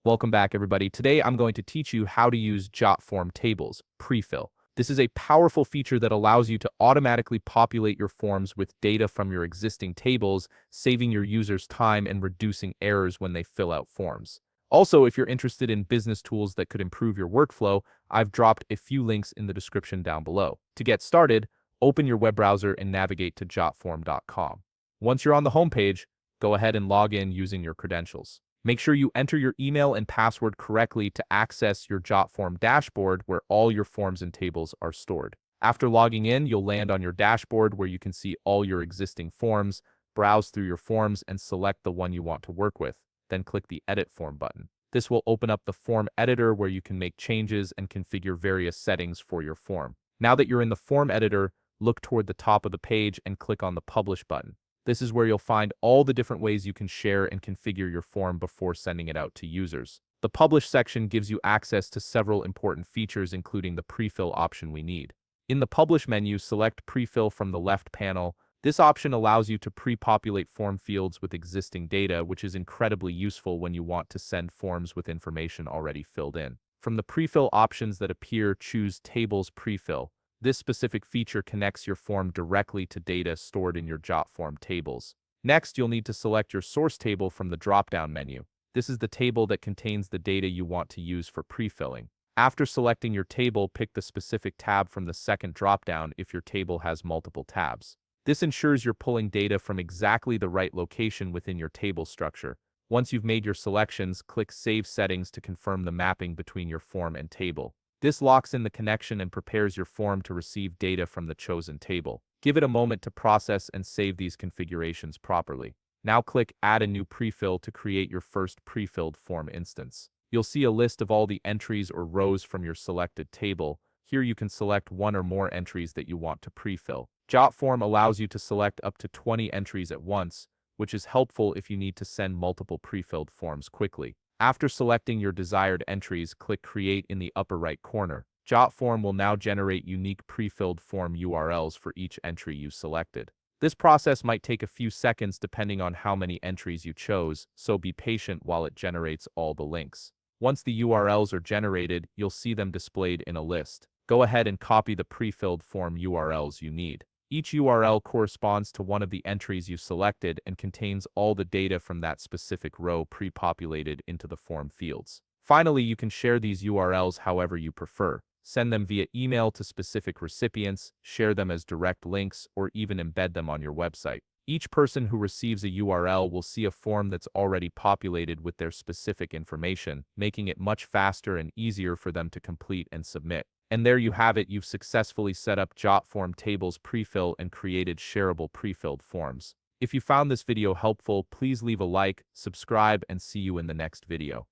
Welcome back, everybody. Today, I'm going to teach you how to use Jotform Tables, Prefill. This is a powerful feature that allows you to automatically populate your forms with data from your existing tables, saving your users time and reducing errors when they fill out forms. Also, if you're interested in business tools that could improve your workflow, I've dropped a few links in the description down below. To get started, open your web browser and navigate to jotform.com. Once you're on the homepage, go ahead and log in using your credentials. Make sure you enter your email and password correctly to access your Jotform dashboard where all your forms and tables are stored. After logging in, you'll land on your dashboard where you can see all your existing forms, browse through your forms, and select the one you want to work with. Then click the Edit Form button. This will open up the form editor where you can make changes and configure various settings for your form. Now that you're in the form editor, look toward the top of the page and click on the Publish button. This is where you'll find all the different ways you can share and configure your form before sending it out to users. The Publish section gives you access to several important features, including the Prefill option we need. In the Publish menu, select Prefill from the left panel. This option allows you to pre-populate form fields with existing data, which is incredibly useful when you want to send forms with information already filled in. From the Prefill options that appear, choose Tables Prefill. This specific feature connects your form directly to data stored in your Jotform tables. Next, you'll need to select your source table from the drop-down menu. This is the table that contains the data you want to use for pre-filling. After selecting your table, pick the specific tab from the second drop-down if your table has multiple tabs. This ensures you're pulling data from exactly the right location within your table structure. Once you've made your selections, click Save Settings to confirm the mapping between your form and table. This locks in the connection and prepares your form to receive data from the chosen table. Give it a moment to process and save these configurations properly. Now click Add a new prefill to create your first prefilled form instance. You'll see a list of all the entries or rows from your selected table. Here you can select one or more entries that you want to prefill. Jotform allows you to select up to 20 entries at once, which is helpful if you need to send multiple prefilled forms quickly. After selecting your desired entries, click Create in the upper right corner. Jotform will now generate unique prefilled form URLs for each entry you selected. This process might take a few seconds depending on how many entries you chose, so be patient while it generates all the links. Once the URLs are generated, you'll see them displayed in a list. Go ahead and copy the prefilled form URLs you need. Each URL corresponds to one of the entries you selected and contains all the data from that specific row pre-populated into the form fields. Finally, you can share these URLs however you prefer. Send them via email to specific recipients, share them as direct links, or even embed them on your website. Each person who receives a URL will see a form that's already populated with their specific information, making it much faster and easier for them to complete and submit. And there you have it, you've successfully set up Jotform Tables Prefill and created shareable prefilled forms. If you found this video helpful, please leave a like, subscribe, and see you in the next video.